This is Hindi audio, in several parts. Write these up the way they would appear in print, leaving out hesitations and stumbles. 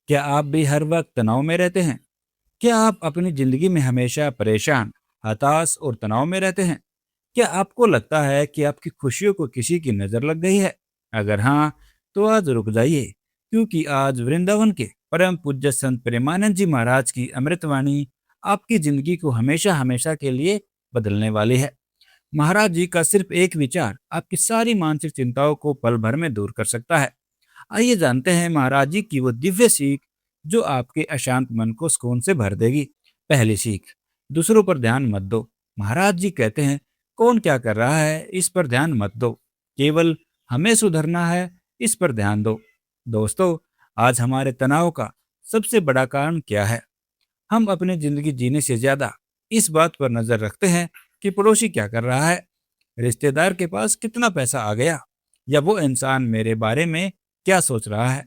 क्या आप भी हर वक्त तनाव में रहते हैं? क्या आप अपनी जिंदगी में हमेशा परेशान, हताश और तनाव में रहते हैं? क्या आपको लगता है कि आपकी खुशियों को किसी की नज़र लग गई है? अगर हाँ, तो आज रुक जाइए, क्योंकि आज वृंदावन के परम पूज्य संत प्रेमानंद जी महाराज की अमृतवाणी आपकी जिंदगी को हमेशा हमेशा के लिए बदलने वाली है। महाराज जी का सिर्फ एक विचार आपकी सारी मानसिक चिंताओं को पल भर में दूर कर सकता है। आइए जानते हैं महाराज जी की वो दिव्य सीख जो आपके अशांत मन को सुकून से भर देगी। पहली सीख, दूसरों पर ध्यान मत दो। महाराज जी कहते हैं, कौन क्या कर रहा है इस पर ध्यान मत दो, केवल हमें सुधरना है, इस पर ध्यान दो। दोस्तों, आज हमारे तनाव का सबसे बड़ा कारण क्या है? हम अपनी जिंदगी जीने से ज्यादा इस बात पर नजर रखते हैं कि पड़ोसी क्या कर रहा है, रिश्तेदार के पास कितना पैसा आ गया, या वो इंसान मेरे बारे में क्या सोच रहा है।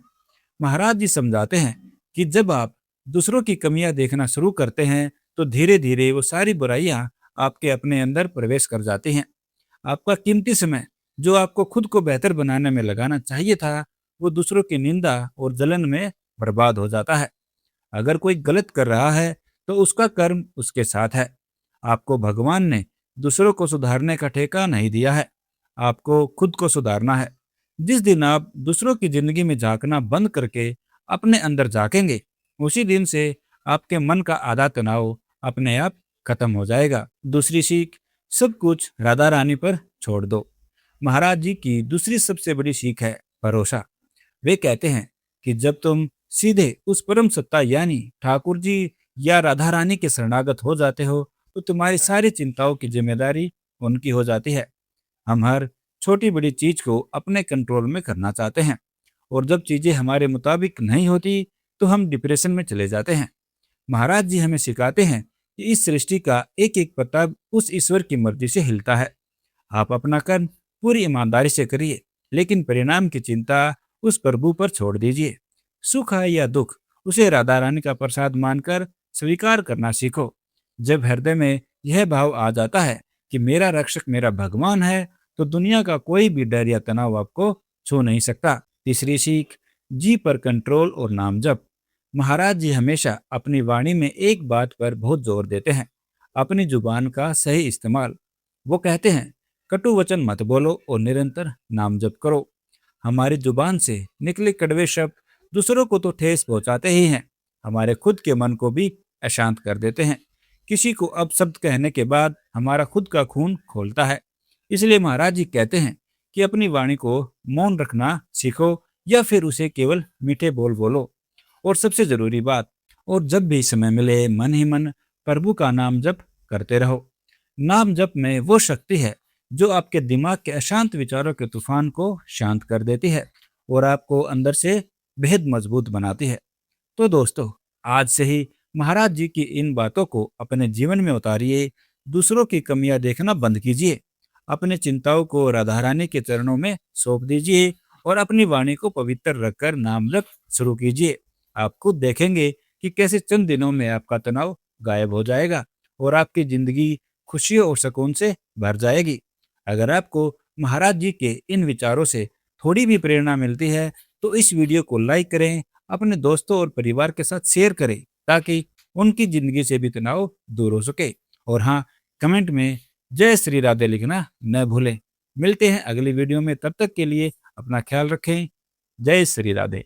महाराज जी समझाते हैं कि जब आप दूसरों की कमियां देखना शुरू करते हैं, तो धीरे धीरे वो सारी बुराइयां आपके अपने अंदर प्रवेश कर जाती हैं। आपका कीमती समय जो आपको खुद को बेहतर बनाने में लगाना चाहिए था, वो दूसरों की निंदा और जलन में बर्बाद हो जाता है। अगर कोई गलत कर रहा है, तो उसका कर्म उसके साथ है। आपको भगवान ने दूसरों को सुधारने का ठेका नहीं दिया है, आपको खुद को सुधारना है। जिस दिन आप दूसरों की जिंदगी में झांकना बंद करके अपने अंदर झांकेंगे, उसी दिन से आपके मन का आधा तनाव अपने आप खत्म हो जाएगा। दूसरी सीख, सब कुछ राधा रानी पर छोड़ दो। महाराज जी की दूसरी सबसे बड़ी सीख है भरोसा। वे कहते हैं कि जब तुम सीधे उस परम सत्ता यानी ठाकुर जी या राधा रानी के शरणागत हो जाते हो, तो तुम्हारी सारी चिंताओं की जिम्मेदारी उनकी हो जाती है। हम हर छोटी बड़ी चीज को अपने कंट्रोल में करना चाहते हैं, और जब चीजें हमारे मुताबिक नहीं होती, तो हम डिप्रेशन में चले जाते हैं। महाराज जी हमें सिखाते हैं कि इस सृष्टि का एक एक पत्ता उस ईश्वर की मर्जी से हिलता है। आप अपना कर्म पूरी ईमानदारी से करिए, लेकिन परिणाम की चिंता उस प्रभु पर छोड़ दीजिए। सुख है या दुख, उसे राधा रानी का प्रसाद मानकर स्वीकार करना सीखो। जब हृदय में यह भाव आ जाता है कि मेरा रक्षक मेरा भगवान है, तो दुनिया का कोई भी डर या तनाव आपको छू नहीं सकता। तीसरी सीख, जी पर कंट्रोल और नाम जप। महाराज जी हमेशा अपनी वाणी में एक बात पर बहुत जोर देते हैं, अपनी जुबान का सही इस्तेमाल। वो कहते हैं, कटु वचन मत बोलो और निरंतर नाम जप करो। हमारी जुबान से निकले कड़वे शब्द दूसरों को तो ठेस पहुंचाते ही हैं, हमारे खुद के मन को भी अशांत कर देते हैं। किसी को अपशब्द कहने के बाद हमारा खुद का खून खोलता है। इसलिए महाराज जी कहते हैं कि अपनी वाणी को मौन रखना सीखो, या फिर उसे केवल मीठे बोल बोलो। और सबसे जरूरी बात, और जब भी समय मिले मन ही मन प्रभु का नाम जप करते रहो। नाम जप में वो शक्ति है जो आपके दिमाग के अशांत विचारों के तूफान को शांत कर देती है और आपको अंदर से बेहद मजबूत बनाती है। तो दोस्तों, आज से ही महाराज जी की इन बातों को अपने जीवन में उतारिए। दूसरों की कमियां देखना बंद कीजिए, अपने चिंताओं को राधा रानी के चरणों में सौंप दीजिए, और अपनी वाणी को पवित्र रखकर नाम जप शुरू कीजिए। आप खुद देखेंगे कि कैसे चंद दिनों में आपका तनाव गायब हो जाएगा और आपकी जिंदगी खुशियों और सुकून से भर जाएगी। अगर आपको महाराज जी के इन विचारों से थोड़ी भी प्रेरणा मिलती है, तो इस वीडियो को लाइक करें, अपने दोस्तों और परिवार के साथ शेयर करें, ताकि उनकी जिंदगी से भी तनाव दूर हो सके। और हाँ, कमेंट में जय श्री राधे लिखना न भूलें। मिलते हैं अगली वीडियो में, तब तक के लिए अपना ख्याल रखें। जय श्री राधे।